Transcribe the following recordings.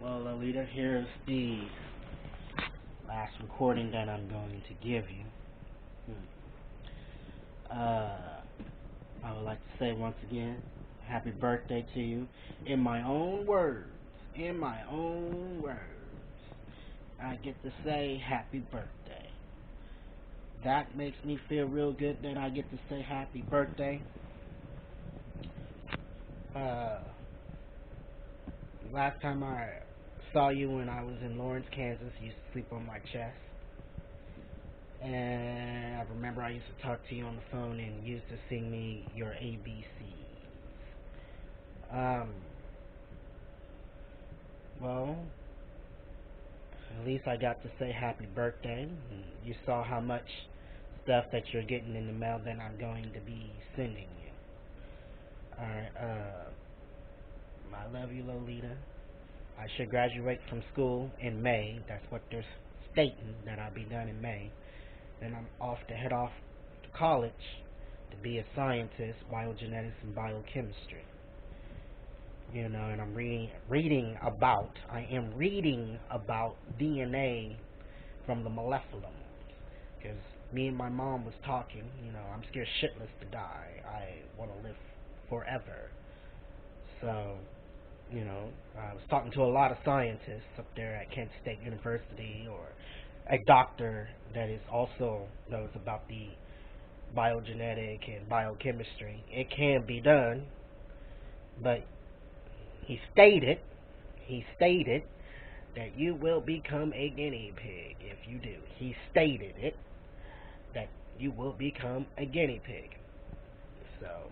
Well, Lolita, here's the last recording that I'm going to give you. I would like to say once again, happy birthday to you. In my own words, I get to say happy birthday. That makes me feel real good that I get to say happy birthday. Last time I saw you when I was in Lawrence, Kansas, you used to sleep on my chest. And I remember I used to talk to you on the phone and you used to sing me your ABCs. Well, at least I got to say happy birthday. You saw how much stuff that you're getting in the mail that I'm going to be sending you. Alright, I love you, Lolita. I should graduate from school in May. That's what they're stating, that I'll be done in May. Then I'm off to head off to college to be a scientist, biogenetics and biochemistry. And I'm reading about DNA from the malefolum. Because me and my mom was talking, I'm scared shitless to die. I want to live forever. So, I was talking to a lot of scientists up there at Kent State University, or a doctor that is also knows about the biogenetic and biochemistry. It can be done, but he stated that you will become a guinea pig if you do. He stated it, that you will become a guinea pig. So,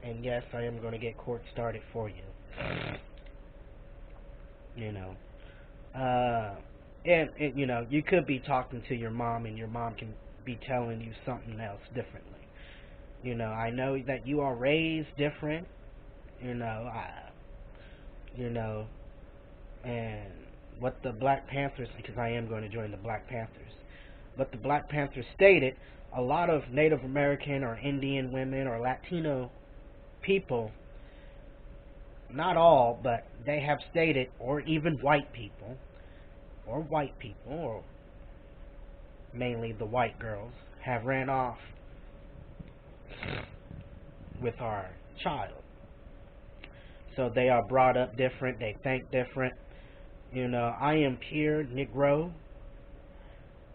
and yes, I am going to get court started for you. And you could be talking to your mom, and your mom can be telling you something else differently. I know that you are raised different. And what the Black Panthers, because I am going to join the Black Panthers, but the Black Panthers stated a lot of Native American or Indian women or Latino people, not all, but they have stated, or even white people, or mainly the white girls, have ran off with our child. So they are brought up different, they think different. I am pure Negro.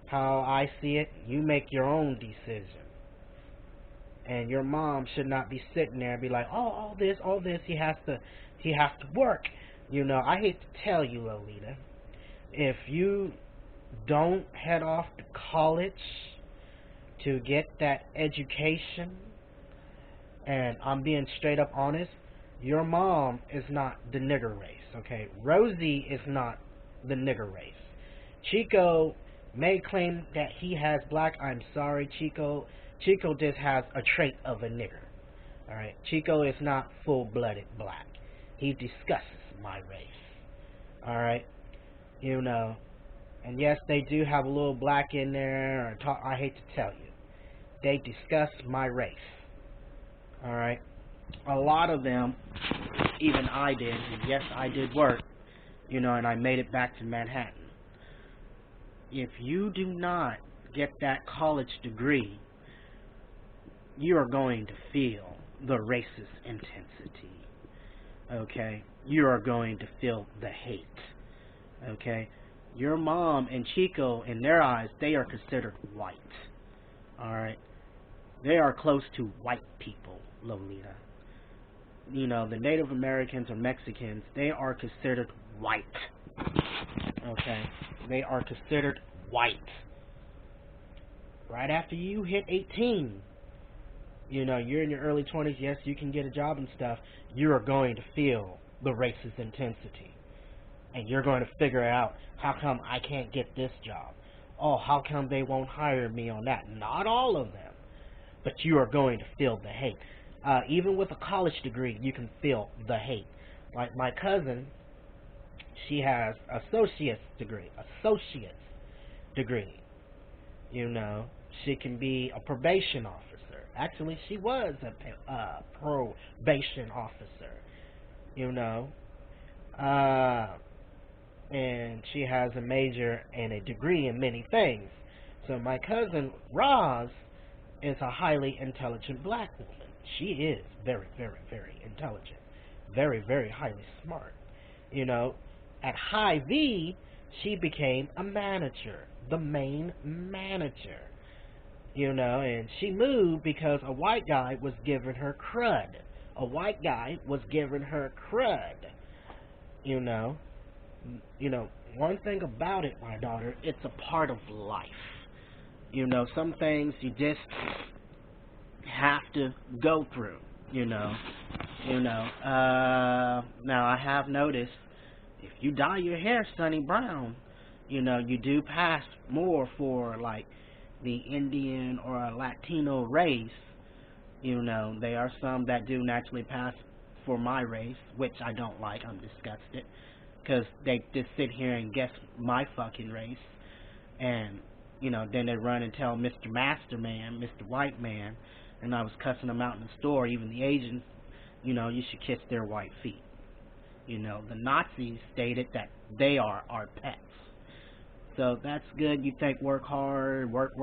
How I see it, you make your own decision. And your mom should not be sitting there and be like, all this, he has to work. I hate to tell you, Lolita, if you don't head off to college to get that education, and I'm being straight up honest, your mom is not the nigger race, okay? Rosie is not the nigger race. Chico may claim that he has black. I'm sorry, Chico. Chico just has a trait of a nigger. Alright? Chico is not full-blooded black. He discusses my race. Alright? And yes, they do have a little black in there. I hate to tell you. They discuss my race. Alright? A lot of them, even I did, and yes, I did work, and I made it back to Manhattan. If you do not get that college degree, you are going to feel the racist intensity. Okay? You are going to feel the hate. Okay? Your mom and Chico, in their eyes, they are considered white. Alright? They are close to white people, Lolita. The Native Americans or Mexicans, they are considered white. Okay? They are considered white. Right after you hit 18, you're in your early 20s, yes, you can get a job and stuff, you are going to feel the racist intensity. And you're going to figure out, how come I can't get this job? Oh, how come they won't hire me on that? Not all of them. But you are going to feel the hate. Even with a college degree, you can feel the hate. Like my cousin, she has associate's degree. She can be a probation officer. Actually, she was a probation officer, you know. Uh, and she has a major and a degree in many things. So my cousin Roz is a highly intelligent black woman. She is very, very, very intelligent, very, very highly smart. You know, at High V, she became a manager, the main manager. You know, and she moved because a white guy was giving her crud. A white guy was giving her crud. You know, one thing about it, my daughter, it's a part of life. You know, some things you just have to go through. Now I have noticed if you dye your hair sunny brown, you do pass more for like the Indian or a Latino race. There are some that do naturally pass for my race, which I don't like. I'm disgusted because they just sit here and guess my fucking race, and then they run and tell Mr. Masterman, Mr. White Man, and I was cussing them out in the store. Even the Asians, you should kiss their white feet. The Nazis stated that they are our pets. So that's good. You think work hard, work,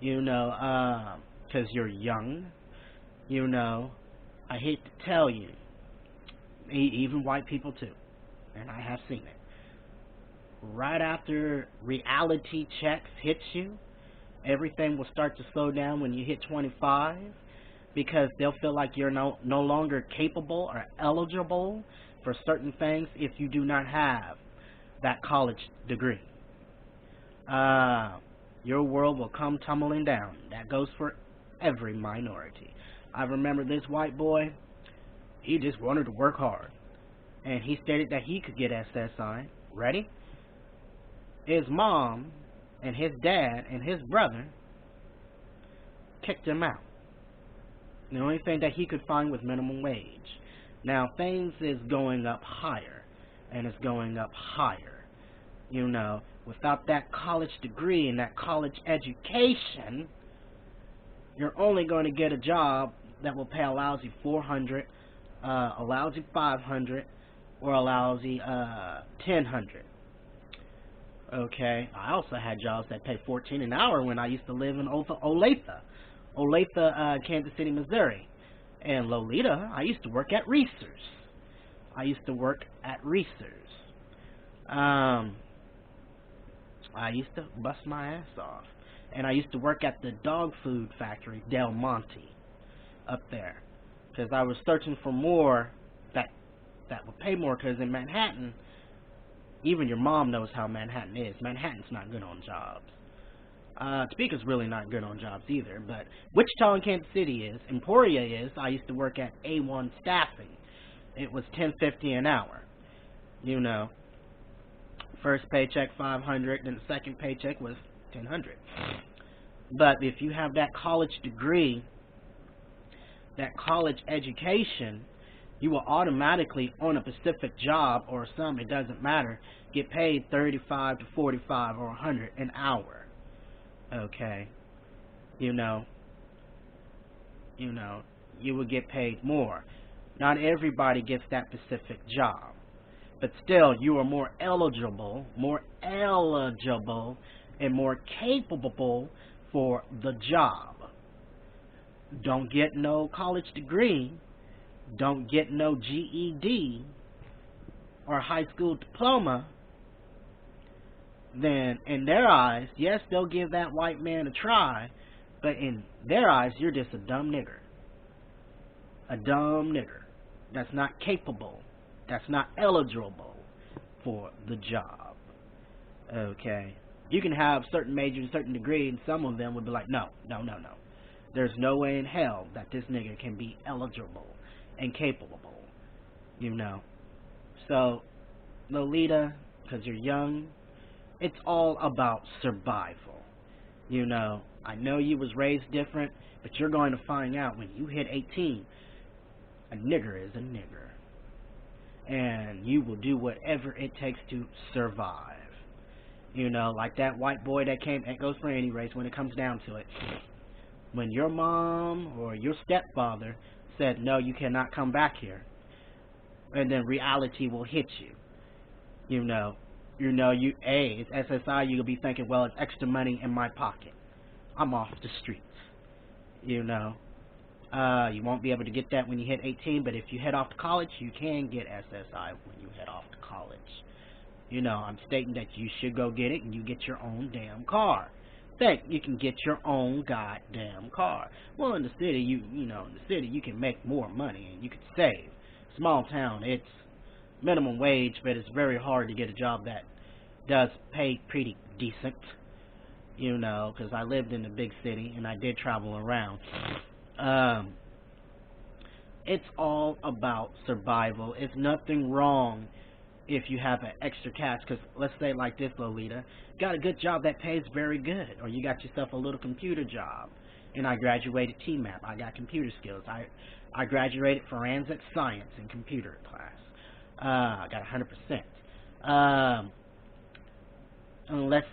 because you're young. I hate to tell you, even white people too, and I have seen it. Right after reality checks hits you, everything will start to slow down when you hit 25, because they'll feel like you're no longer capable or eligible for certain things if you do not have that college degree. Your world will come tumbling down. That goes for every minority. I remember this white boy, he just wanted to work hard, and he stated that he could get SSI. Ready? His mom and his dad and his brother kicked him out. The only thing that he could find was minimum wage. Now things is going up higher, and it's going up higher. Without that college degree and that college education, you're only going to get a job that will pay a lousy $400, a lousy $500, or a lousy $1,000. Okay, I also had jobs that pay $14 an hour when I used to live in Lolita, Kansas City, Missouri. And Lolita, I used to work at Reese's. I used to bust my ass off. And I used to work at the dog food factory, Del Monte, up there. Because I was searching for more that would pay more, because in Manhattan, even your mom knows how Manhattan is. Manhattan's not good on jobs. Topeka's really not good on jobs either, but Wichita and Kansas City is. Emporia is. I used to work at A1 Staffing. It was $10.50 an hour. First paycheck $500, then the second paycheck was $1,000. But if you have that college degree, that college education, you will automatically, on a specific job or some, it doesn't matter, get paid $35 to $45 or $100 an hour. Okay, you will get paid more. Not everybody gets that specific job, but still, you are more eligible, and more capable for the job. Don't get no college degree, don't get no GED or high school diploma, then in their eyes, yes, they'll give that white man a try, but in their eyes, you're just a dumb nigger. A dumb nigger that's not capable, that's not eligible for the job. Okay? You can have certain majors, certain degree, and some of them would be like, no. There's no way in hell that this nigga can be eligible and capable. So, Lolita, because you're young, it's all about survival. I know you was raised different, but you're going to find out when you hit 18, a nigger is a nigger. And you will do whatever it takes to survive. Like that white boy that goes for any race when it comes down to it. When your mom or your stepfather said, no, you cannot come back here, and then reality will hit you. It's SSI, you'll be thinking, well, it's extra money in my pocket. I'm off the streets. You won't be able to get that when you hit 18, but if you head off to college, you can get SSI when you head off to college. I'm stating that you should go get it, and you get your own damn car. You can get your own goddamn car. Well, in the city, you can make more money and you can save. Small town, it's minimum wage, but it's very hard to get a job that does pay pretty decent. Because I lived in a big city and I did travel around. It's all about survival. It's nothing wrong if you have an extra cash, because let's say like this, Lolita, got a good job that pays very good, or you got yourself a little computer job, and I graduated TMAP, I got computer skills, I graduated forensic science in computer class, I got 100%, and let's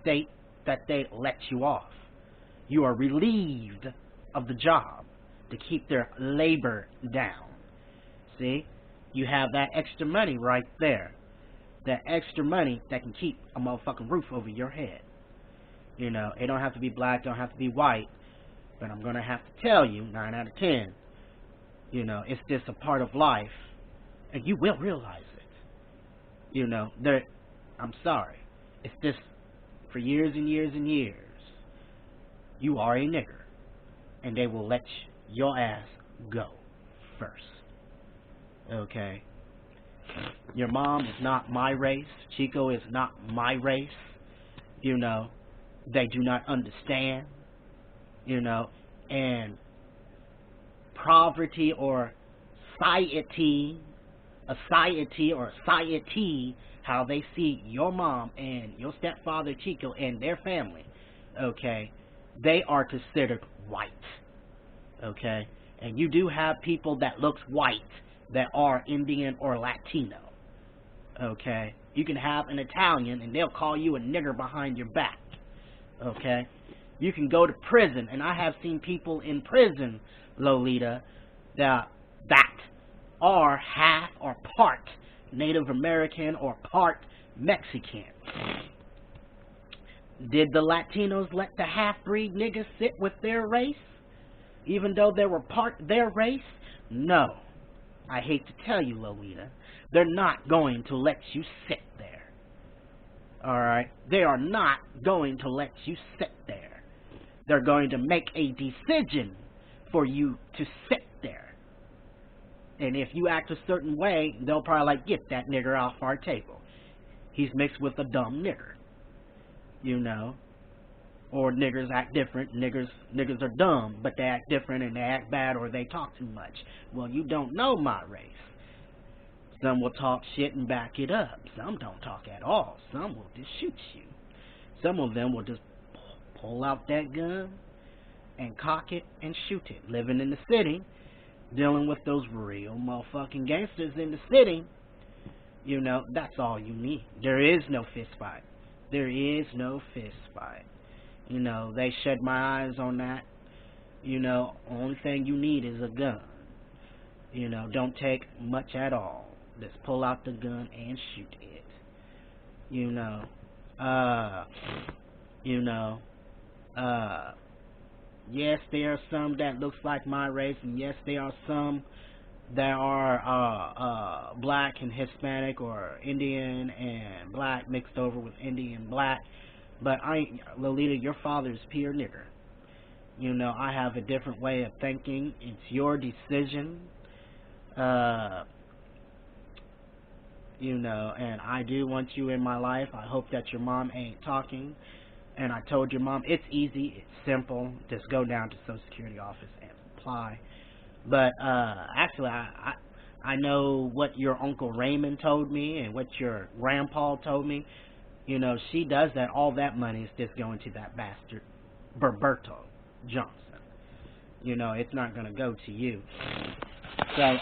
state that they let you off, you are relieved of the job to keep their labor down, see? You have that extra money right there. That extra money that can keep a motherfucking roof over your head. It don't have to be black, don't have to be white. But I'm going to have to tell you, 9 out of 10, it's just a part of life. And you will realize it. I'm sorry. It's just, for years and years and years, you are a nigger. And they will let your ass go first. Okay, your mom is not my race. Chico is not my race. They do not understand. And poverty or society, how they see your mom and your stepfather Chico and their family. Okay, they are considered white. Okay, and you do have people that looks white that are Indian or Latino. Okay? You can have an Italian and they'll call you a nigger behind your back. Okay? You can go to prison, and I have seen people in prison, Lolita, that are half or part Native American or part Mexican. Did the Latinos let the half-breed niggas sit with their race, even though they were part their race? No. I hate to tell you, Lolita, they're not going to let you sit there. Alright? They are not going to let you sit there. They're going to make a decision for you to sit there. And if you act a certain way, they'll probably get that nigger off our table. He's mixed with a dumb nigger. Or niggers act different. Niggers are dumb, but they act different and they act bad or they talk too much. Well, you don't know my race. Some will talk shit and back it up. Some don't talk at all. Some will just shoot you. Some of them will just pull out that gun and cock it and shoot it. Living in the city, dealing with those real motherfucking gangsters in the city, that's all you need. There is no fist fight. There is no fist fight. They shut my eyes on that. Only thing you need is a gun. Don't take much at all. Just pull out the gun and shoot it. Yes, there are some that looks like my race, and yes, there are some that are black and Hispanic or Indian and black mixed over with Indian black. But Lolita, your father is pure nigger. I have a different way of thinking. It's your decision. And I do want you in my life. I hope that your mom ain't talking. And I told your mom, it's easy, it's simple. Just go down to Social Security office and apply. But actually, I know what your Uncle Raymond told me and what your grandpa told me. She does that. All that money is just going to that bastard, Berberto Johnson. It's not going to go to you. So,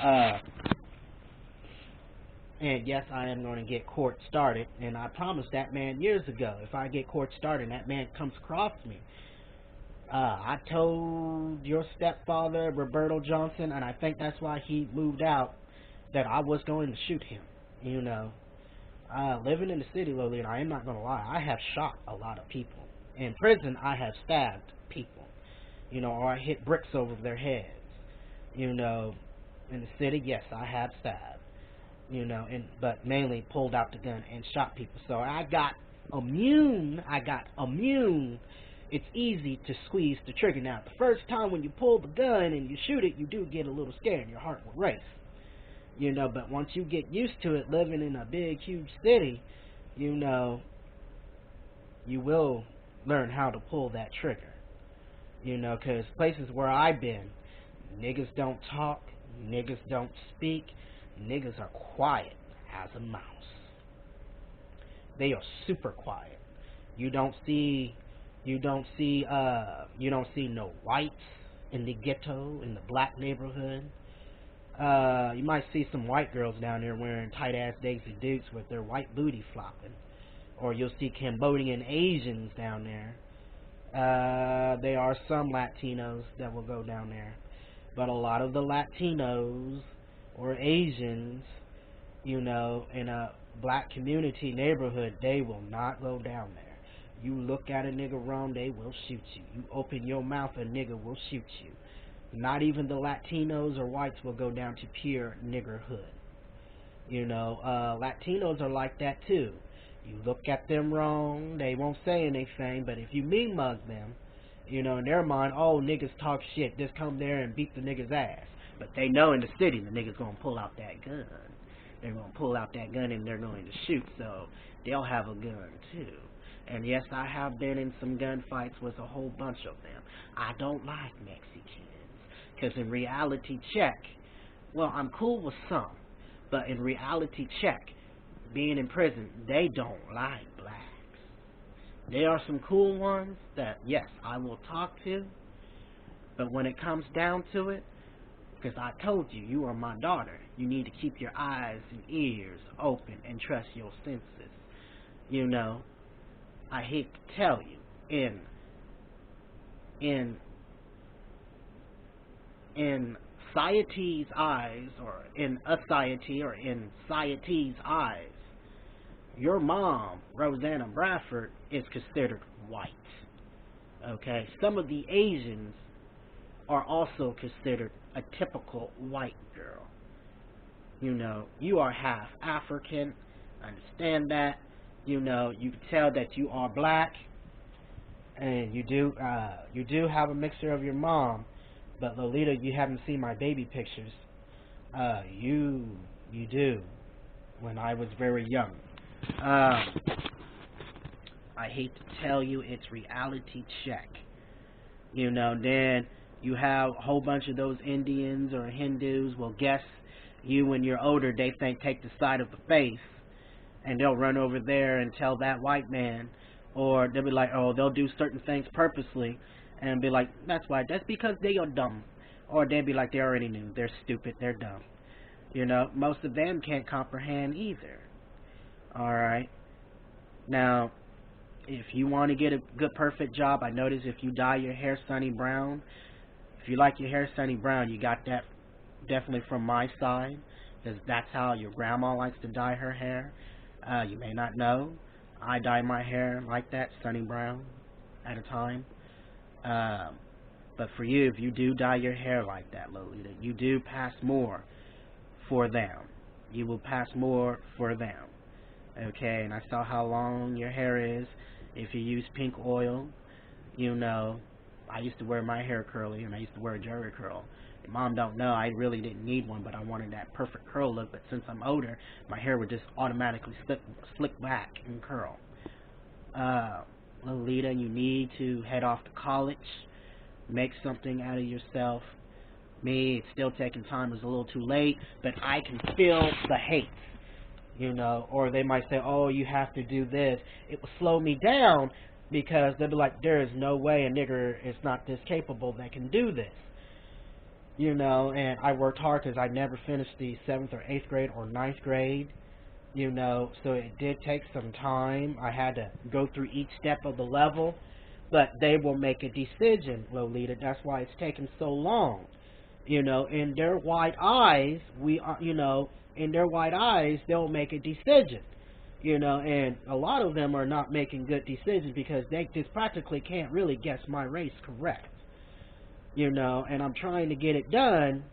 and yes, I am going to get court started. And I promised that man years ago, if I get court started and that man comes across me, I told your stepfather, Roberto Johnson, and I think that's why he moved out, that I was going to shoot him. You know, living in the city, Lolita, I am not going to lie, I have shot a lot of people. In prison, I have stabbed people, you know, or I hit bricks over their heads. You know, in the city, yes, I have stabbed, you know, but mainly pulled out the gun and shot people. So I got immune. It's easy to squeeze the trigger. Now, the first time when you pull the gun and you shoot it, you do get a little scared and your heart will race. You know, but once you get used to it, living in a big, huge city, you know, you will learn how to pull that trigger. You know, because places where I've been, niggas don't talk, niggas don't speak, niggas are quiet as a mouse. They are super quiet. You don't see no whites in the ghetto, in the black neighborhood. You might see some white girls down there wearing tight ass Daisy Dukes with their white booty flopping. Or you'll see Cambodian Asians down there. There are some Latinos that will go down there. But a lot of the Latinos or Asians, you know, in a black community neighborhood, they will not go down there. You look at a nigga wrong, they will shoot you. You open your mouth, a nigga will shoot you. Not even the Latinos or whites will go down to pure niggerhood. You know, Latinos are like that too. You look at them wrong, they won't say anything, but if you mean mug them, you know, in their mind, oh, niggas talk shit, just come there and beat the nigga's ass. But they know in the city the nigga's gonna pull out that gun. They're gonna pull out that gun and they're going to shoot, so they'll have a gun too. And yes, I have been in some gunfights with a whole bunch of them. I don't like Mexicans, because in reality check, well, I'm cool with some, but in reality check, being in prison, they don't like blacks. There are some cool ones that, yes, I will talk to, but when it comes down to it, because I told you, you are my daughter, you need to keep your eyes and ears open and trust your senses. You know, I hate to tell you, in society's eyes, or in a society, or in society's eyes, your mom, Rosanna Bradford, is considered white. Okay? Some of the Asians are also considered a typical white girl. You know, you are half African. I understand that. You know, you can tell that you are black, and you do have a mixture of your mom. But Lolita, you haven't seen my baby pictures. You do. When I was very young. I hate to tell you, it's reality check. You know, then you have a whole bunch of those Indians or Hindus. Well, guess you, when you're older, they think take the side of the face, and they'll run over there and tell that white man, or they'll be like, oh, they'll do certain things purposely, and be like, that's why, that's because they are dumb, or they'll be like, they already knew, they're stupid, they're dumb. You know, most of them can't comprehend either. Alright. Now, if you want to get a good, perfect job, I notice if you dye your hair sunny brown, if you like your hair sunny brown, you got that definitely from my side, because that's how your grandma likes to dye her hair. You may not know, I dye my hair like that, sunny brown, at a time. But for you, if you do dye your hair like that, Lolita, you do pass more for them. You will pass more for them. Okay, and I saw how long your hair is. If you use pink oil, you know, I used to wear my hair curly, and I used to wear a jerry curl. Your mom don't know, I really didn't need one, but I wanted that perfect curl look. But since I'm older, my hair would just automatically slick back and curl. Lolita, you need to head off to college, make something out of yourself. Me, it's still taking time, it's a little too late, but I can feel the hate. You know, or they might say, oh, you have to do this. It will slow me down, because they'll be like, there is no way a nigger is not this capable that can do this. You know, and I worked hard because I never finished the 7th or 8th grade or 9th grade. You know, so it did take some time. I had to go through each step of the level. but they will make a decision, Lolita. That's why it's taken so long. In their white eyes, in their white eyes, they'll make a decision. And a lot of them are not making good decisions because they just practically can't really guess my race correct. And I'm trying to get it done.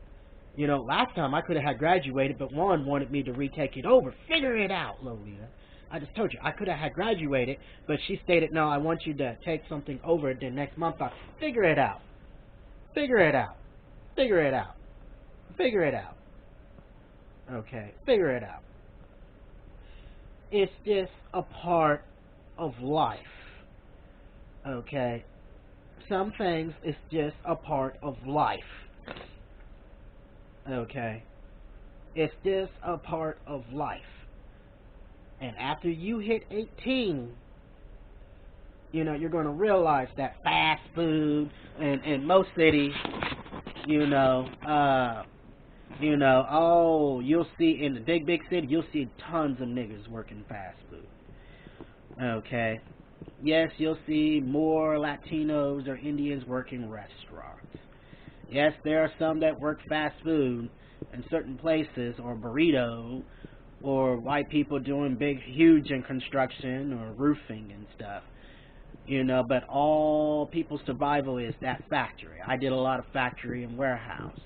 Last time I could have had graduated, but one wanted me to retake it over. Figure it out, Lolita. I just told you, I could have had graduated, but she stated, no, I want you to take something over the next month. Figure it out. Figure it out. Figure it out. Figure it out. Okay, figure it out. It's just a part of life. Okay? Some things is just a part of life. Okay? It's just a part of life. And after you hit 18, you're going to realize that fast food in most cities, you'll see in the big city, you'll see tons of niggas working fast food. Okay? Yes, you'll see more Latinos or Indians working restaurants. Yes, there are some that work fast food in certain places, or burrito, or white people doing huge in construction or roofing and stuff. But all people's survival is that factory. I did a lot of factory and warehouse.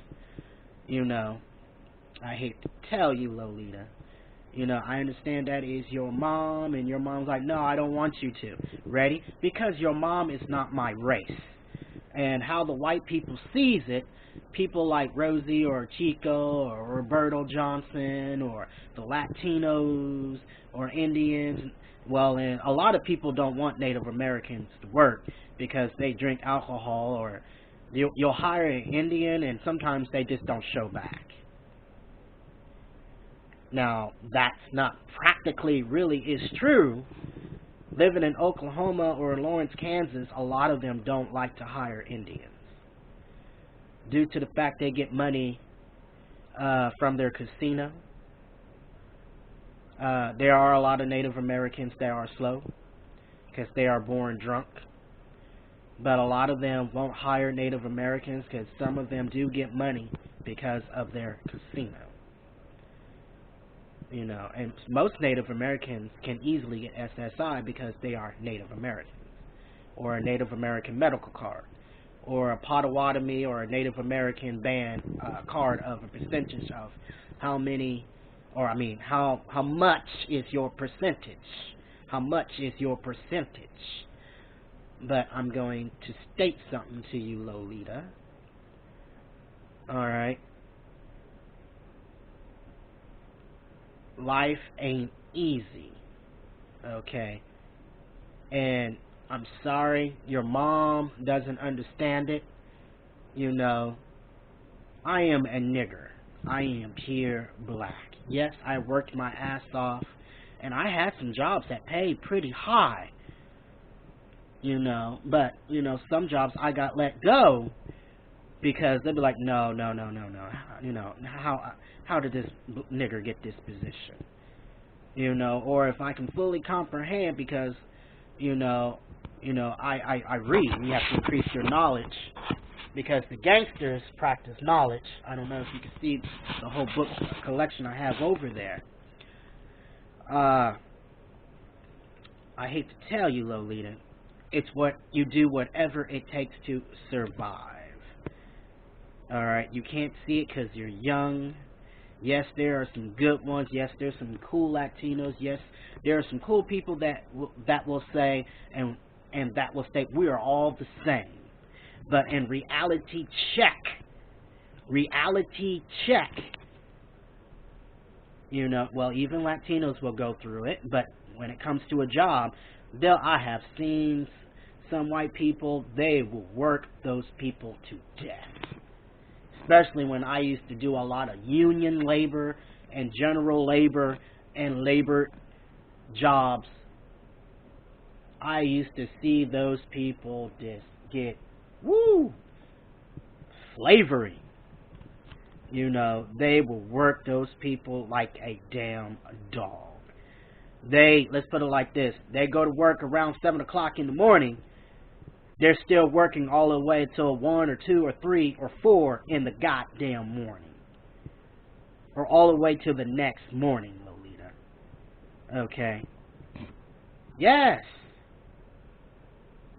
I hate to tell you, Lolita. I understand that is your mom, and your mom's like, no, I don't want you to. Ready? Because your mom is not my race. And how the white people sees it, people like Rosie or Chico or Roberto Johnson or the Latinos or Indians, well, and a lot of people don't want Native Americans to work because they drink alcohol, or you'll hire an Indian and sometimes they just don't show back. Now, that's not practically really is true. Living in Oklahoma or Lawrence, Kansas, a lot of them don't like to hire Indians due to the fact they get money from their casino. There are a lot of Native Americans that are slow because they are born drunk. But a lot of them won't hire Native Americans because some of them do get money because of their casino. And most Native Americans can easily get SSI because they are Native Americans, or a Native American medical card, or a Potawatomi or a Native American band card of a percentage of how many, or how much is your percentage? How much is your percentage? But I'm going to state something to you, Lolita. Alright. Life ain't easy, okay? And I'm sorry your mom doesn't understand it. I am a nigger. I am pure black. Yes, I worked my ass off, and I had some jobs that paid pretty high, but, some jobs I got let go because they'd be like, no, how did this nigger get this position? Or if I can fully comprehend, because, I read. You have to increase your knowledge, because the gangsters practice knowledge. I don't know if you can see the whole book collection I have over there. I hate to tell you, Lolita, it's what you do, whatever it takes to survive. Alright, you can't see it because you're young. Yes, there are some good ones. Yes, there's some cool Latinos. Yes, there are some cool people that will say and that will state we are all the same. But in reality check, well, even Latinos will go through it, but when it comes to a job, I have seen some white people, they will work those people to death. Especially when I used to do a lot of union labor and general labor and labor jobs. I used to see those people just get, slavery. They will work those people like a damn dog. Let's put it like this, they go to work around 7 o'clock in the morning, they're still working all the way till 1 or 2 or 3 or 4 in the goddamn morning. Or all the way to the next morning, Lolita. Okay. Yes.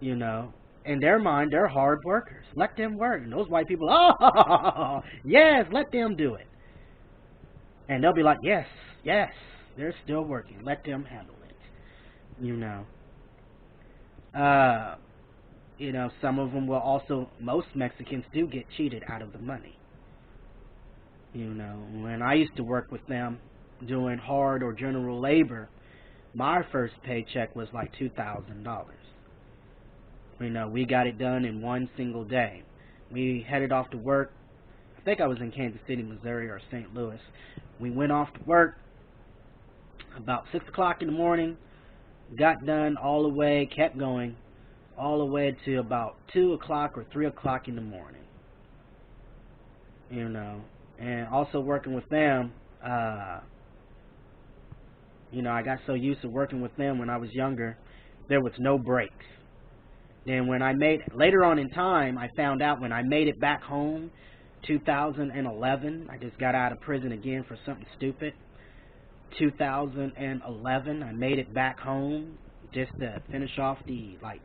You know, in their mind, they're hard workers. Let them work. And those white people, oh, yes, let them do it. And they'll be like, yes, yes, they're still working. Let them handle it. You know. You know, some of them will also, most Mexicans do get cheated out of the money. You know, when I used to work with them doing hard or general labor, my first paycheck was like $2,000. You know, we got it done in one single day. We headed off to work. I think I was in Kansas City, Missouri, or St. Louis. We went off to work about 6 o'clock in the morning, got done all the way, kept going, all the way to about 2 o'clock or 3 o'clock in the morning. You know, and also working with them, you know, I got so used to working with them when I was younger, there was no breaks. Then when I made, later on in time, I found out when I made it back home, 2011, I just got out of prison again for something stupid. 2011, I made it back home just to finish off the, like,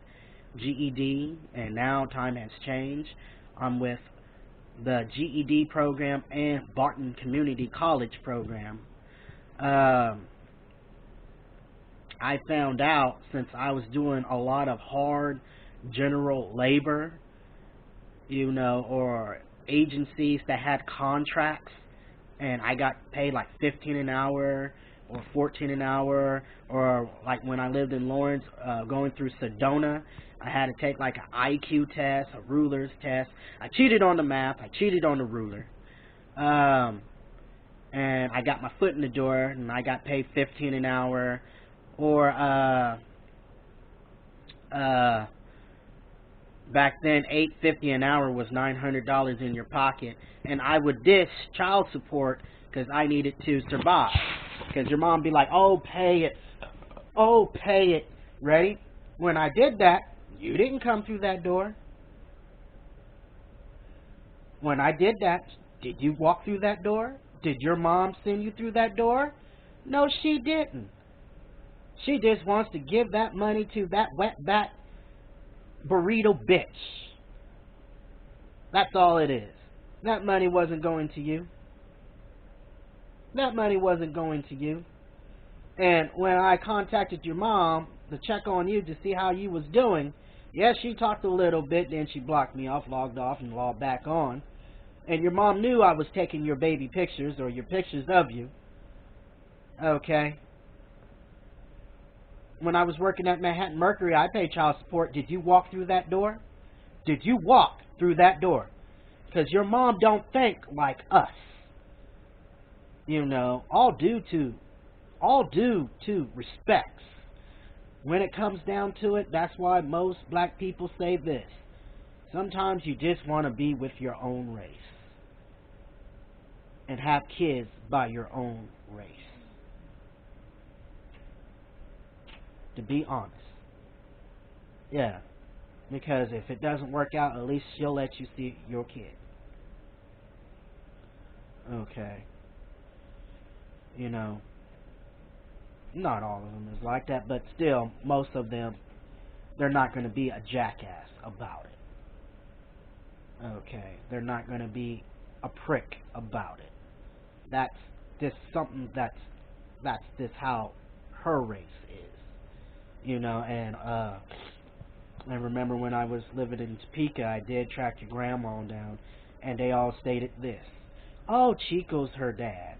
GED, and now time has changed. I'm with the GED program and Barton Community College program. I found out, since I was doing a lot of hard general labor, you know, or agencies that had contracts, and I got paid like $15 an hour or $14 an hour, or like when I lived in Lawrence, going through Sedona, I had to take like an IQ test, a ruler's test. I cheated on the math, I cheated on the ruler, and I got my foot in the door, and I got paid $15 an hour, or back then $8.50 an hour was $900 in your pocket, and I would dish child support because I needed to survive. Because your mom be like, oh, pay it, oh, pay it. Ready? When I did that, you didn't come through that door. When I did that, did you walk through that door? Did your mom send you through that door? No, she didn't. She just wants to give that money to that wetback burrito bitch. That's all it is. That money wasn't going to you. That money wasn't going to you. And when I contacted your mom to check on you to see how you was doing, yes, she talked a little bit, then she blocked me off, logged off, and logged back on. And your mom knew I was taking your baby pictures, or your pictures of you. Okay. When I was working at Manhattan Mercury, I paid child support. Did you walk through that door? Did you walk through that door? Because your mom don't think like us. You know, all due to respects. When it comes down to it, that's why most black people say this. Sometimes you just want to be with your own race and have kids by your own race. To be honest. Yeah. Because if it doesn't work out, at least she'll let you see your kid. Okay. You know, not all of them is like that, but still, most of them, they're not going to be a jackass about it. Okay. They're not going to be a prick about it. That's just something that's just how her race is. You know, and I remember when I was living in Topeka, I did track your grandma down, and they all stated this. Oh, Chico's her dad.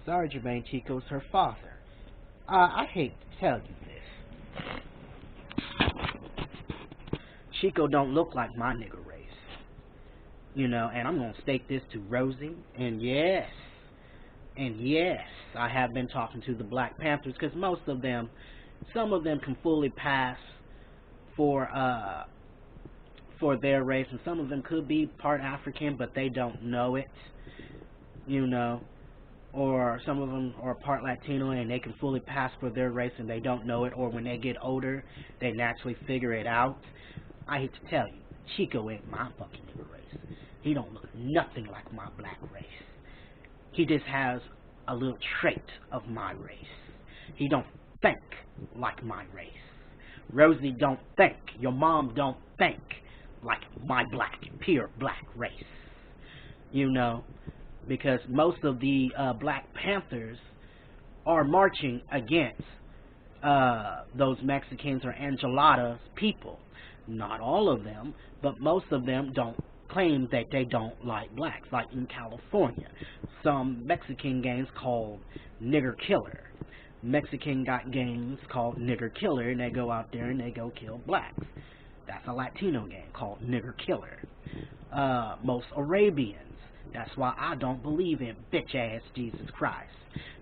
Sorry, Jermaine, Chico's her father. I hate to tell you this. Chico don't look like my nigger race. You know, and I'm going to state this to Rosie, and yes, I have been talking to the Black Panthers, because most of them, some of them can fully pass for their race, and some of them could be part African, but they don't know it, you know, or some of them are part Latino and they can fully pass for their race and they don't know it, or when they get older, they naturally figure it out. I hate to tell you, Chico ain't my fucking nigga race. He don't look nothing like my black race. He just has a little trait of my race. He don't think like my race. Rosie don't think. Your mom don't think like my pure black race. You know, because most of the Black Panthers are marching against those Mexicans or enchiladas people. Not all of them, but most of them don't claim that they don't like blacks. Like in California, some Mexican gangs called Nigger Killer. Mexican got gangs called Nigger Killer, and they go out there and they go kill blacks. That's a Latino gang called Nigger Killer. Most Arabians. That's why I don't believe in bitch-ass Jesus Christ.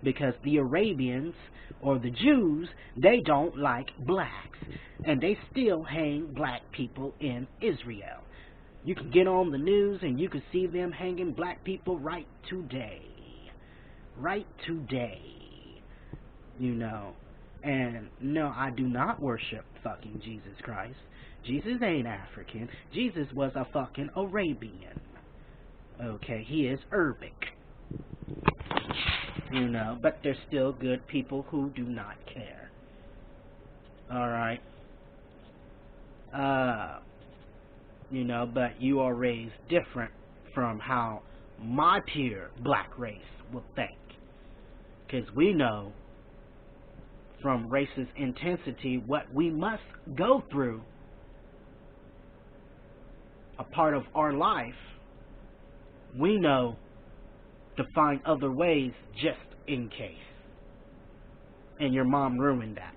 Because the Arabians, or the Jews, they don't like blacks. And they still hang black people in Israel. You can get on the news and you can see them hanging black people right today. Right today. You know. And no, I do not worship fucking Jesus Christ. Jesus ain't African. Jesus was a fucking Arabian. Okay, he is Arabic. You know, but there's still good people who do not care. Alright. You know, but you are raised different from how my pure black race will think. Because we know from racist intensity what we must go through. A part of our life, we know to find other ways just in case. And your mom ruined that.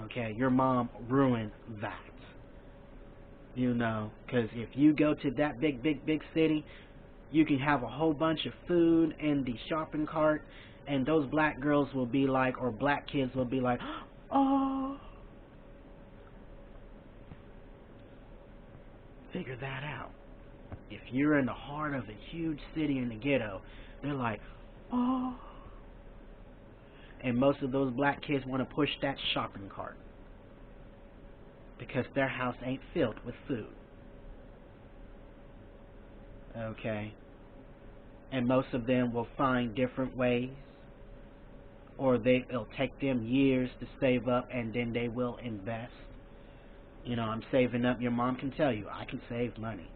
Okay, your mom ruined that. You know, because if you go to that big city, you can have a whole bunch of food in the shopping cart, and those black girls will be like, or black kids will be like, oh. Figure that out. If you're in the heart of a huge city in the ghetto, they're like, oh. And most of those black kids want to push that shopping cart because their house ain't filled with food. Okay. And most of them will find different ways, or it'll take them years to save up, and then they will invest. You know, I'm saving up. Your mom can tell you, I can save money.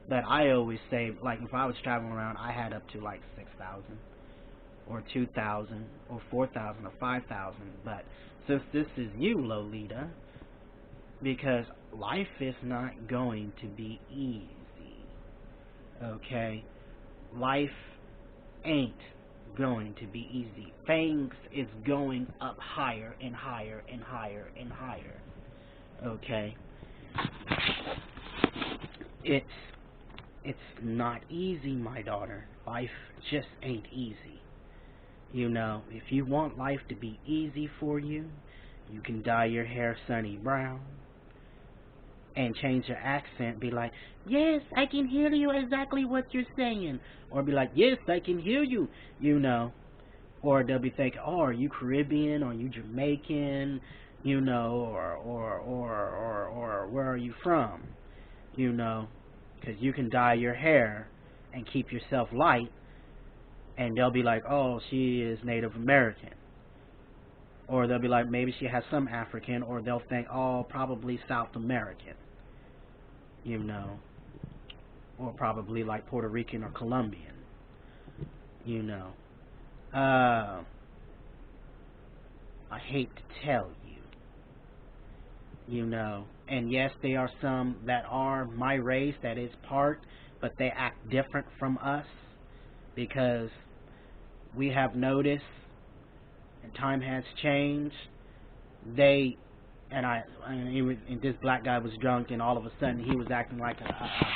But I always save, like if I was traveling around, I had up to like 6,000 or 2,000 or 4,000 or 5,000. But since this is you, Lolita, because life is not going to be easy. Okay? Life ain't going to be easy. Things is going up higher and higher and higher and higher. Okay? It's not easy, my daughter. Life just ain't easy. You know, if you want life to be easy for you, you can dye your hair sunny brown and change your accent. Be like, yes, I can hear you exactly what you're saying. Or be like, yes, I can hear you, you know. Or they'll be thinking, oh, are you Caribbean? Or are you Jamaican? You know, or where are you from? You know, because you can dye your hair and keep yourself light, and they'll be like, oh, she is Native American. Or they'll be like, maybe she has some African, or they'll think, oh, probably South American. You know, or probably like Puerto Rican or Colombian. You know. I hate to tell you. You know, and yes, there are some that are my race, that is part, but they act different from us because we have noticed, and time has changed. And this black guy was drunk, and all of a sudden he was acting like a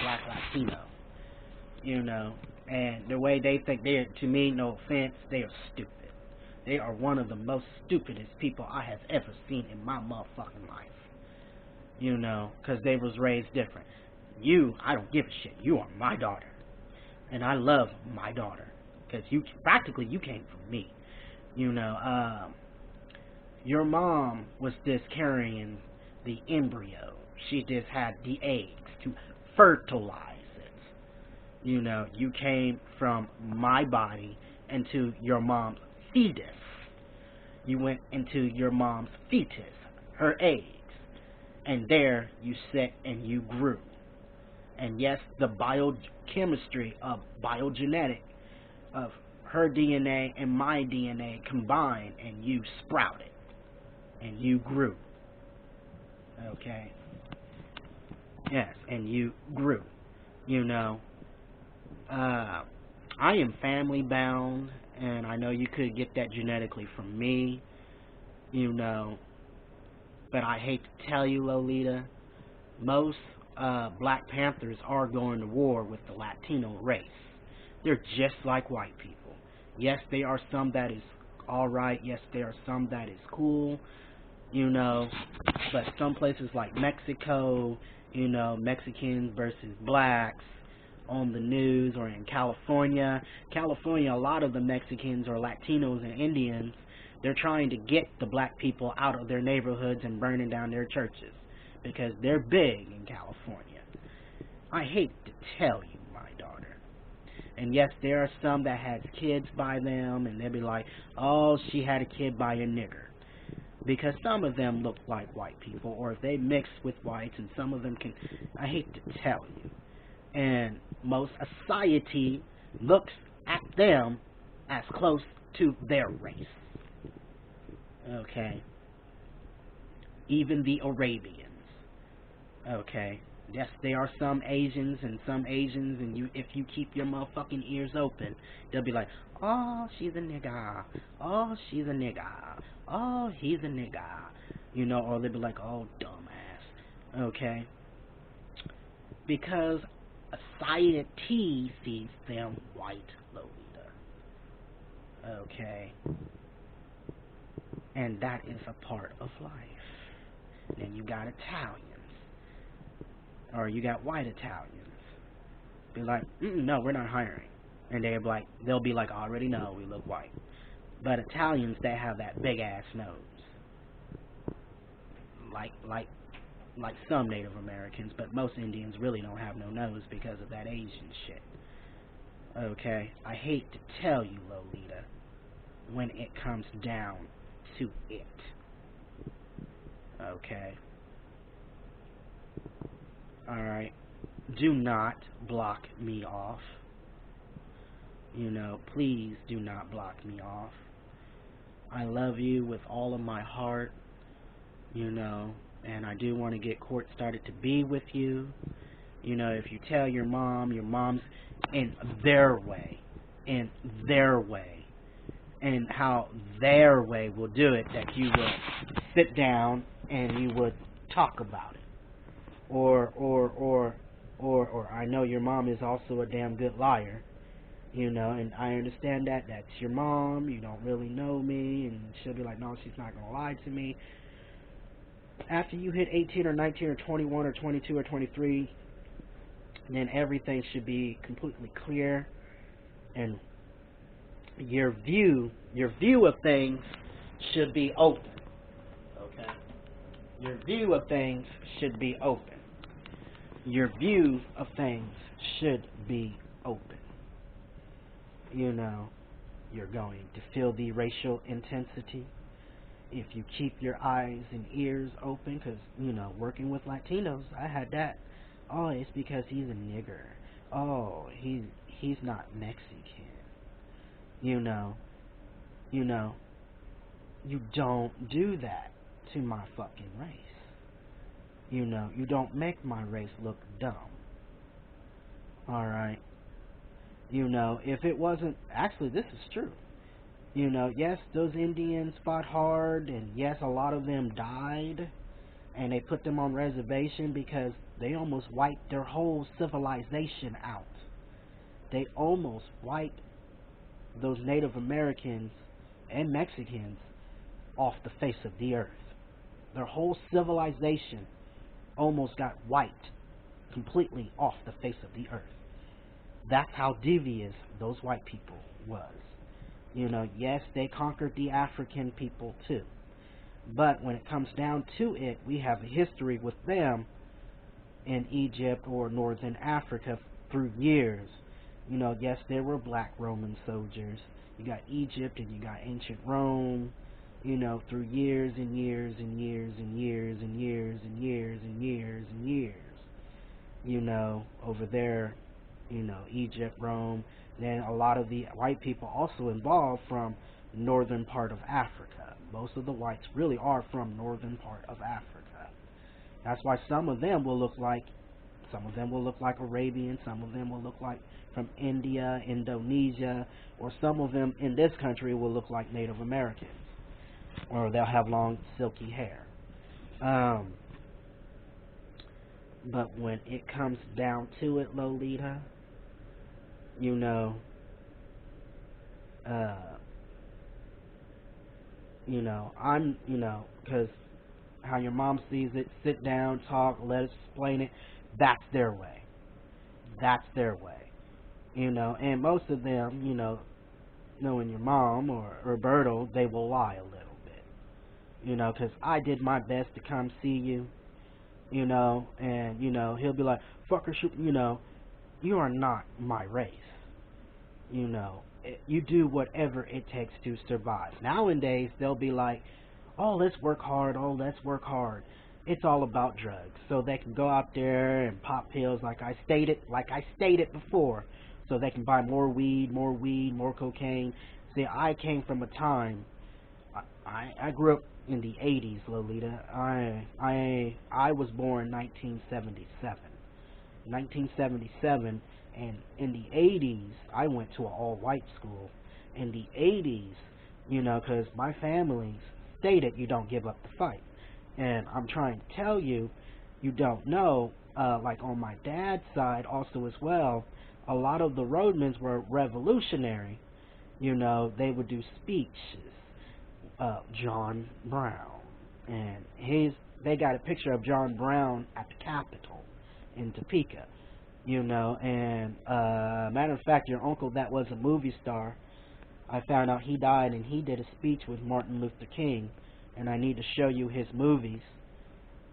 black Latino, you know, and the way they think, to me, no offense, they are stupid. They are one of the most stupidest people I have ever seen in my motherfucking life. You know, because they was raised different. You, I don't give a shit. You are my daughter. And I love my daughter. Because practically you came from me. You know, your mom was just carrying the embryo. She just had the eggs to fertilize it. You came from my body into your mom's fetus. You went into your mom's fetus, her eggs, and there you sat and you grew. And yes, the biochemistry of biogenetic of her DNA and my DNA combined, and you sprouted and you grew. Okay? Yes, and you grew. I am family bound, and I know you could get that genetically from me, but I hate to tell you, Lolita, most Black Panthers are going to war with the Latino race. They're just like white people. Yes, there are some that is alright. Yes, there are some that is cool, but some places like Mexico, Mexicans versus blacks on the news, or in California, a lot of the Mexicans or Latinos and Indians, they're trying to get the black people out of their neighborhoods and burning down their churches because they're big in California. I hate to tell you, my daughter. And yes, there are some that has kids by them, and they'll be like, oh, she had a kid by a nigger. Because some of them look like white people, or if they mix with whites, and some of them can, I hate to tell you. And most society looks at them as close to their race. Okay? Even the Arabians. Okay? Yes, there are some Asians, and if you keep your motherfucking ears open, they'll be like, oh, she's a nigga. Oh, she's a nigga. Oh, he's a nigga. Or they'll be like, oh, dumbass. Okay? Because society sees them white, Lolita. Okay? And that is a part of life. Then you got Italians. Or you got white Italians. Be like, no, we're not hiring. And they'll be like, I already know, we look white. But Italians, they have that big ass nose. Like some Native Americans, but most Indians really don't have no nose because of that Asian shit. Okay? I hate to tell you, Lolita, when it comes down to it. Okay? Alright? Do not block me off. Please do not block me off. I love you with all of my heart, and I do want to get court started to be with you. If you tell your mom's in their way, and how their way will do it, that you will sit down and you would talk about it. Or I know your mom is also a damn good liar, and I understand that. That's your mom. You don't really know me, and she'll be like, no, she's not going to lie to me. After you hit 18 or 19 or 21 or 22 or 23, then everything should be completely clear, and your view of things should be open. Okay? Your view of things should be open. Your view of things should be open. You're going to feel the racial intensity if you keep your eyes and ears open, because, working with Latinos, I had that. Oh, it's because he's a nigger. Oh, he's not Mexican. You don't do that to my fucking race. You don't make my race look dumb. Alright? If it wasn't, actually this is true. Yes, those Indians fought hard, and yes, a lot of them died, and they put them on reservation because they almost wiped their whole civilization out. They almost wiped those Native Americans and Mexicans off the face of the earth. Their whole civilization almost got wiped completely off the face of the earth. That's how devious those white people was. Yes, they conquered the African people too. But when it comes down to it, we have a history with them in Egypt or northern Africa through years. Yes, there were black Roman soldiers. You got Egypt and you got ancient Rome, through years and years and years and years and years and years and years and years. Over there, Egypt, Rome. Then a lot of the white people also involved from northern part of Africa. Most of the whites really are from northern part of Africa. That's why some of them will look like Arabian, some of them will look like from India, Indonesia, or some of them in this country will look like Native Americans, or they'll have long silky hair. But when it comes down to it, Lolita, you know, because how your mom sees it, sit down, talk, let us explain it, that's their way. That's their way. And most of them, knowing your mom or Roberto, they will lie a little bit, because I did my best to come see you, and, he'll be like, fucker, you are not my race, you do whatever it takes to survive. Nowadays, they'll be like, oh, let's work hard, it's all about drugs, so they can go out there and pop pills like I stated before, so they can buy more weed, more cocaine. See, I came from a time, I grew up in the 80s, Lolita. I was born 1977, and in the 80s, I went to an all-white school. In the 80s, because my family stated you don't give up the fight. And I'm trying to tell you, you don't know, like on my dad's side also as well, a lot of the roadmen were revolutionary. They would do speeches. John Brown. And they got a picture of John Brown at the Capitol in Topeka. And matter of fact, your uncle that was a movie star, I found out he died and he did a speech with Martin Luther King, and I need to show you his movies,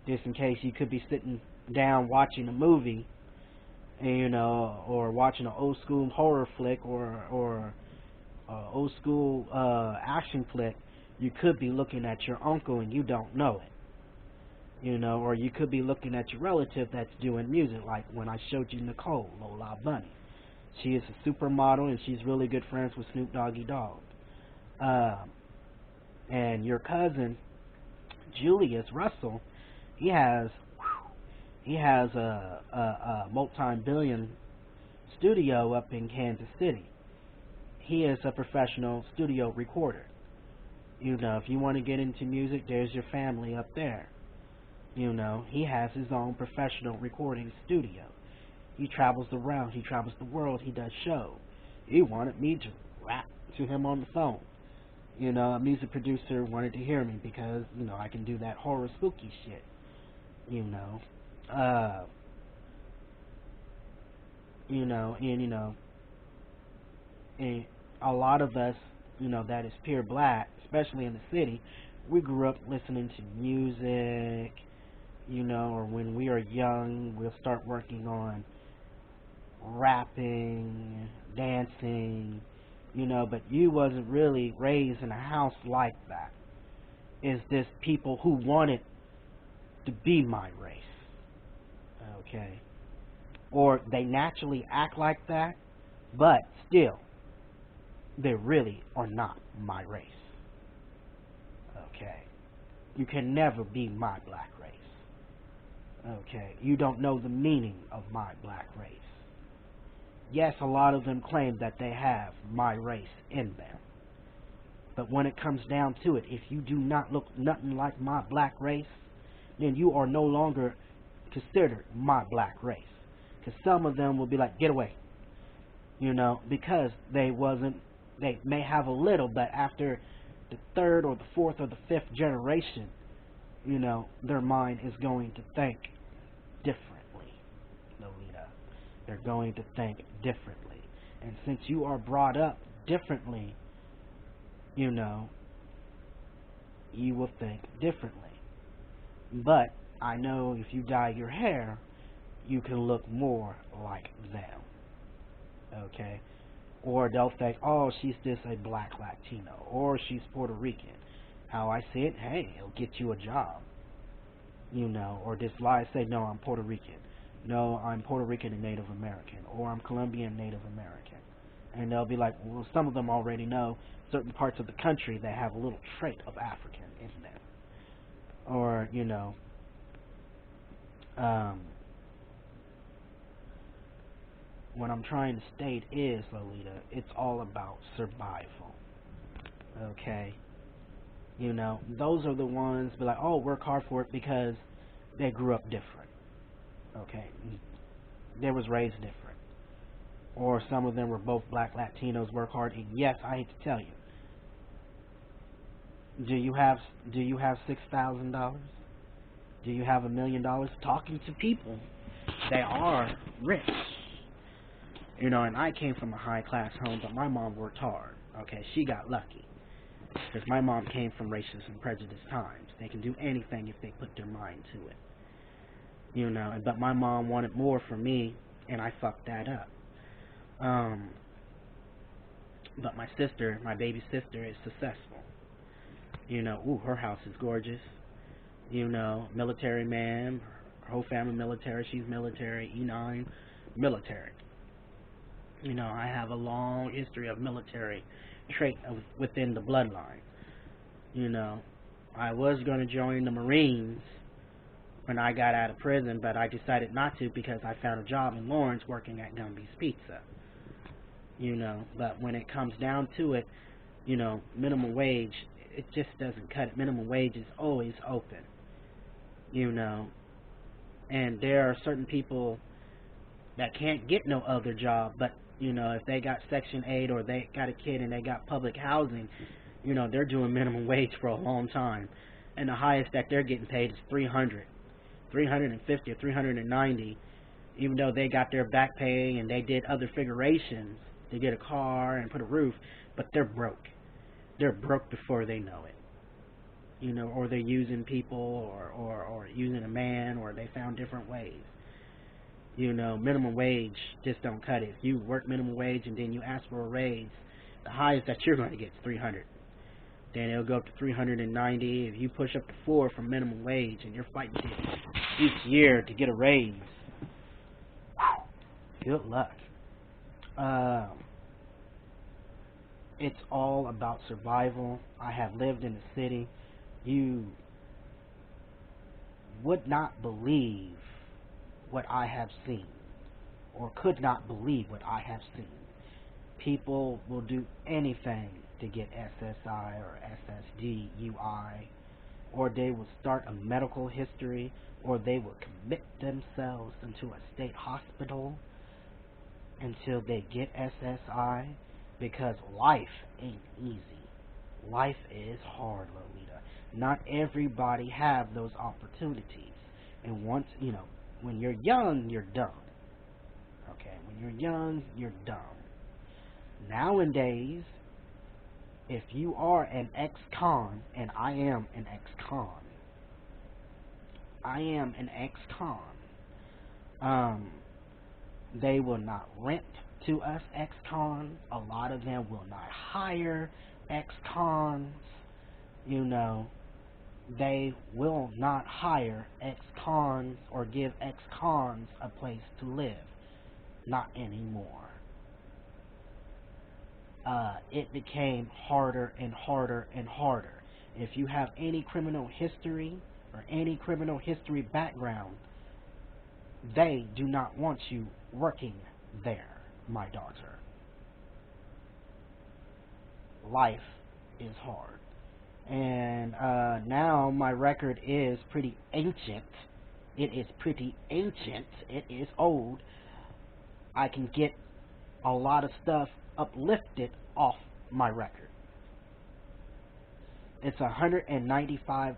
just in case you could be sitting down watching a movie, and, or watching an old school horror flick or old school action flick. You could be looking at your uncle and you don't know it, or you could be looking at your relative that's doing music, like when I showed you Nicole, Lola Bunny. She is a supermodel and she's really good friends with Snoop Doggy Dogg. And your cousin, Julius Russell, he has a multi-billion studio up in Kansas City. He is a professional studio recorder. If you want to get into music, there's your family up there. He has his own professional recording studio. He travels around, he travels the world, he does shows. He wanted me to rap to him on the phone. A music producer wanted to hear me because, I can do that horror spooky shit. And a lot of us, that is pure black, especially in the city, we grew up listening to music, or when we are young, we'll start working on rapping, dancing, but you wasn't really raised in a house like that. It's just people who wanted to be my race, okay? Or they naturally act like that, but still, they really are not my race, okay? You can never be my black race, okay? You don't know the meaning of my black race. Yes, a lot of them claim that they have my race in them. But when it comes down to it, if you do not look nothing like my black race, then you are no longer considered my black race. Because some of them will be like, get away. Because they may have a little, but after the third or the fourth or the fifth generation, their mind is going to think differently, Lolita. They're going to think differently. And since you are brought up differently, you will think differently. But I know if you dye your hair, you can look more like them. Okay? Or they'll think, oh, she's just a black Latino, or she's Puerto Rican. How I see it, hey, it'll get you a job. Or just lie, say, no, I'm Puerto Rican. No, I'm Puerto Rican and Native American, or I'm Colombian Native American. And they'll be like, well, some of them already know certain parts of the country that have a little trait of African in them. Or, what I'm trying to state is, Lolita, it's all about survival. Okay? Those are the ones be like, oh, work hard for it because they grew up different. Okay? They was raised different. Or some of them were both black Latinos, work hard. And yes, I hate to tell you. Do you have $6,000? Do you have $1 million? Talking to people, they are rich. And I came from a high class home, but my mom worked hard. Okay, she got lucky. Because my mom came from racist and prejudiced times. They can do anything if they put their mind to it. But my mom wanted more for me, and I fucked that up. But my sister, my baby sister, is successful. Her house is gorgeous. Military man, her whole family military, she's military, E9, military. I have a long history of military trait within the bloodline. I was going to join the Marines when I got out of prison, but I decided not to because I found a job in Lawrence working at Gumby's Pizza. But when it comes down to it, minimum wage, it just doesn't cut it. Minimum wage is always open. And there are certain people that can't get no other job, but if they got Section 8 or they got a kid and they got public housing, they're doing minimum wage for a long time. And the highest that they're getting paid is $350 or $390, even though they got their back pay and they did other figurations to get a car and put a roof, but they're broke. They're broke before they know it. Or they're using people or using a man, or they found different ways. Minimum wage just don't cut it. If you work minimum wage and then you ask for a raise, the highest that you're going to get is $300. Then it'll go up to $390. If you push up to $4 from minimum wage and you're fighting each year to get a raise, good luck. It's all about survival. I have lived in the city. You would not believe what I have seen, or could not believe what I have seen. People will do anything to get SSI or SSD, UI, or they will start a medical history, or they will commit themselves into a state hospital until they get SSI, because life ain't easy. Life is hard, Lolita. Not everybody have those opportunities. And once, when you're young, you're dumb. Okay, when you're young, you're dumb. Nowadays, if you are an ex-con, and I am an ex-con, they will not rent to us ex-cons. A lot of them will not hire ex-cons. They will not hire ex-cons or give ex-cons a place to live. Not anymore. It became harder and harder and harder. If you have any criminal history or any criminal history background, they do not want you working there, my daughter. Life is hard. And now my record is pretty ancient. It is pretty ancient. It is old. I can get a lot of stuff uplifted off my record. It's $195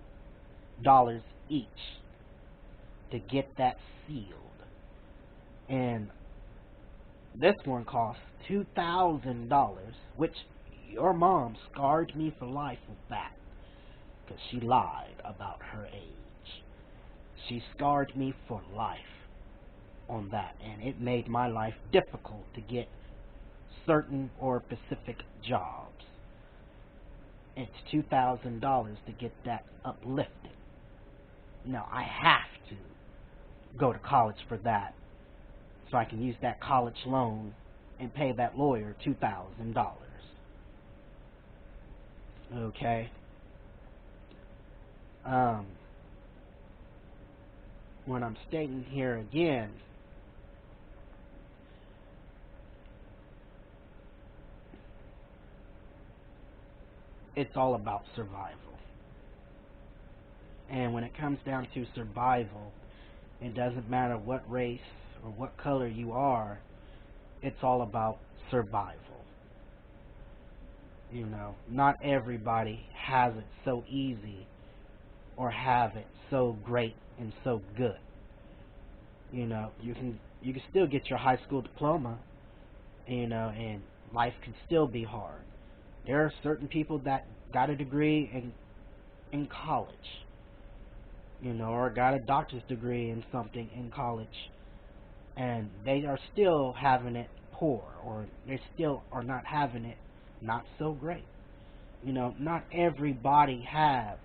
each to get that sealed. And this one costs $2,000, which your mom scarred me for life with that, because she lied about her age. She scarred me for life. on that, and it made my life difficult to get certain or specific jobs. It's $2,000 to get that uplifted. Now, I have to go to college for that, so I can use that college loan and pay that lawyer $2,000. Okay? When I'm stating here again, it's all about survival. And when it comes down to survival, it doesn't matter what race or what color you are, it's all about survival. You know, not everybody has it so easy or have it so great and so good. You know, you can still get your high school diploma, you know, and life can still be hard. There are certain people that got a degree in college, you know, or got a doctor's degree in something in college, and they are still having it poor, or they still are not having it not so great. You know, not everybody has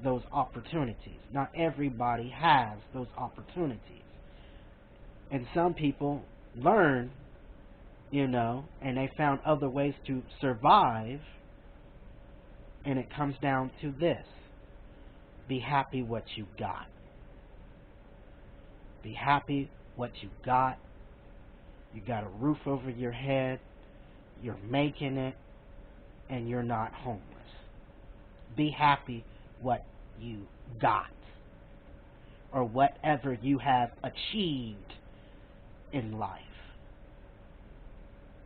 those opportunities. Not everybody has those opportunities. And some people learn, you know, and they found other ways to survive, and it comes down to this. Be happy what you got. Be happy what you got. You got a roof over your head. You're making it, and you're not homeless. Be happy what you got, or whatever you have achieved in life.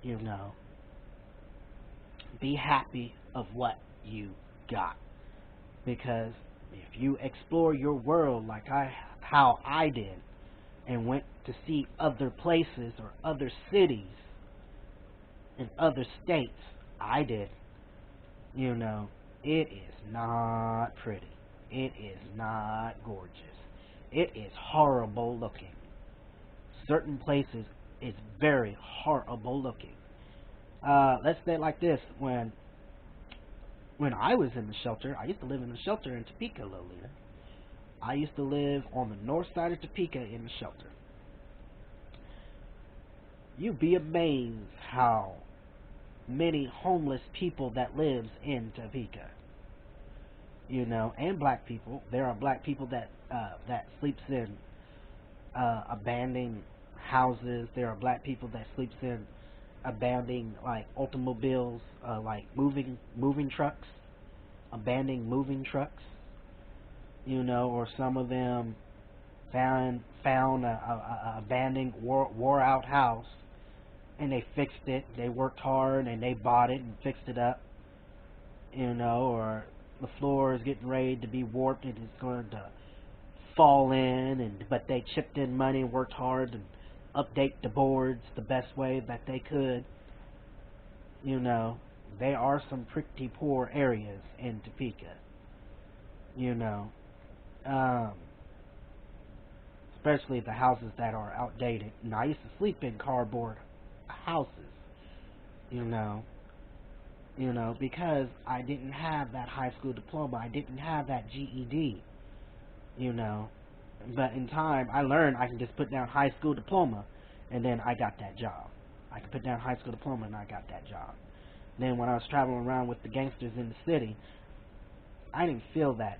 You know, be happy of what you got, because if you explore your world like how I did, and went to see other places or other cities in other states, I did, you know, it is not pretty. It is not gorgeous. It is horrible looking. Certain places is very horrible looking. Let's say it like this. When I was in the shelter, I used to live in the shelter in Topeka, Lolita. I used to live on the north side of Topeka in the shelter. You'd be amazed how many homeless people that lives in Topeka. You know, and black people. There are black people that sleeps in abandoned houses. There are black people that sleeps in abandoned like automobiles, like moving trucks, abandoned moving trucks. You know, or some of them found a abandoned wore out house, and they fixed it. They worked hard and they bought it and fixed it up. You know, or the floor is getting ready to be warped and it's going to fall in, but they chipped in money and worked hard to update the boards the best way that they could. You know, there are some pretty poor areas in Topeka. You know, especially the houses that are outdated. And I used to sleep in cardboard houses. You know, because I didn't have that high school diploma. I didn't have that GED, you know. But in time, I learned I can just put down high school diploma, and then I got that job. I could put down high school diploma, and I got that job. Then when I was traveling around with the gangsters in the city, I didn't feel that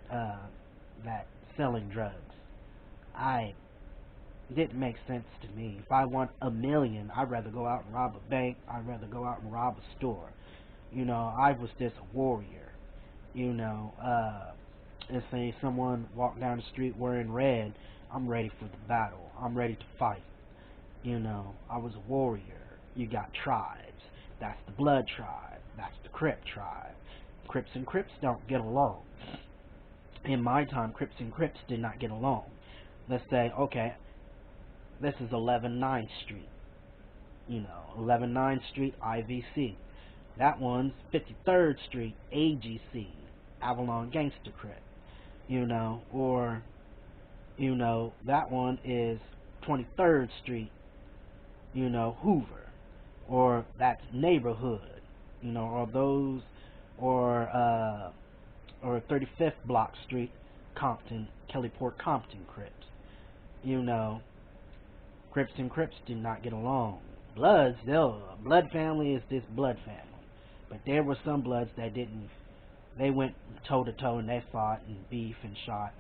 selling drugs. It didn't make sense to me. If I want $1 million, I'd rather go out and rob a bank. I'd rather go out and rob a store. You know, I was just a warrior. You know, let's say someone walked down the street wearing red, I'm ready for the battle. I'm ready to fight. You know, I was a warrior. You got tribes. That's the Blood tribe. That's the Crip tribe. Crips and Crips don't get along. In my time, Crips and Crips did not get along. Let's say, okay, this is 11 9th Street. You know, 11 9th Street, IVC. That one's 53rd Street, AGC, Avalon Gangster Crip. You know, or, you know, that one is 23rd Street, Hoover, or that's neighborhood, or those, or 35th Block Street, Compton, Kellyport, Compton Crips. Crips and Crips do not get along. Blood family is this blood family. But there were some Bloods that didn't. They went toe to toe and they fought and beef and shot,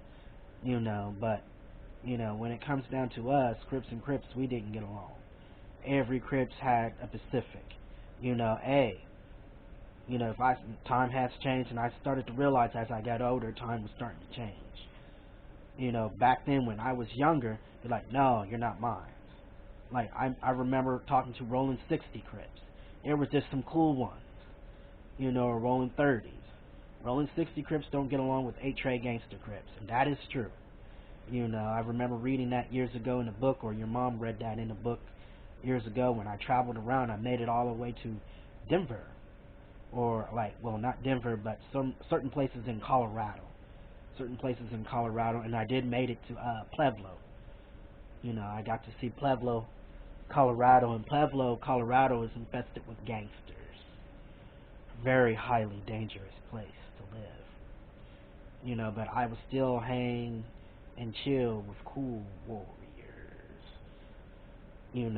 but, when it comes down to us, Crips and Crips, we didn't get along. Every Crips had a Pacific. Time has changed, and I started to realize as I got older, time was starting to change. Back then when I was younger, they're like, no, you're not mine. Like, I remember talking to Rolling 60 Crips. There was just some cool ones, or Rolling 30s. Rolling 60 Crips don't get along with 8-Tray Gangster Crips, and that is true. I remember reading that years ago in a book, or your mom read that in a book years ago when I traveled around. I made it all the way to Denver, or not Denver, but some certain places in Colorado. And I did made it to Pueblo. I got to see Pueblo, Colorado, and Pueblo, Colorado is infested with gangsters. Very highly dangerous place to live. But I would still hang and chill with cool warriors. In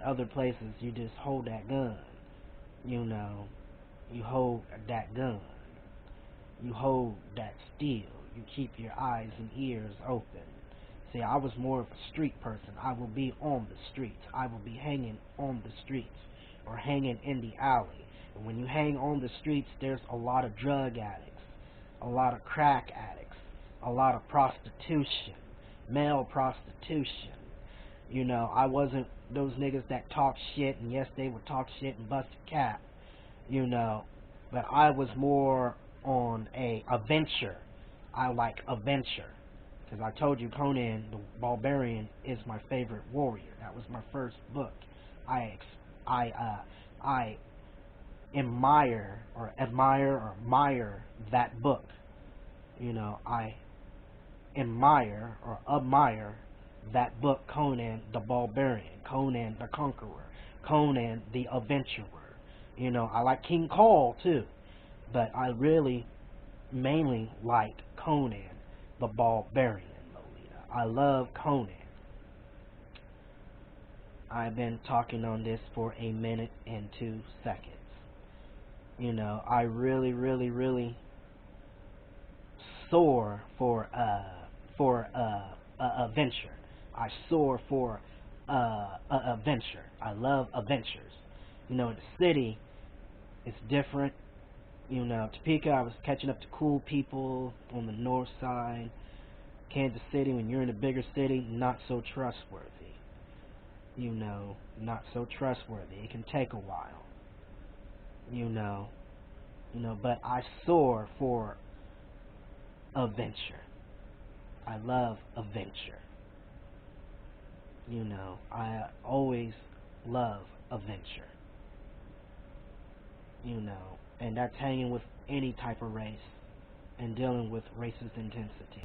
other places you just hold that gun. You hold that gun. You hold that steel. You keep your eyes and ears open. See, I was more of a street person. I will be on the streets. I will be hanging on the streets, or hanging in the alley. And when you hang on the streets, there's a lot of drug addicts, a lot of crack addicts, a lot of prostitution, male prostitution. I wasn't those niggas that talk shit, and yes, they would talk shit and bust a cap, but I was more on a adventure. I like adventure. Because I told you Conan the Barbarian is my favorite warrior. That was my first book. I admire that book. I admire that book, Conan the Barbarian, Conan the Conqueror, Conan the Adventurer. I like King Cole too, but I really mainly like Conan the Barbarian, Lolita. I love Conan. I've been talking on this for 1 minute and 2 seconds. I really, really, really soar for adventure. I soar for adventure. I love adventures. In the city, it's different. Topeka, I was catching up to cool people on the north side. Kansas City, when you're in a bigger city, not so trustworthy. Not so trustworthy. It can take a while. But I soar for adventure. I love adventure. I always love adventure. And that's hanging with any type of race and dealing with racist intensity.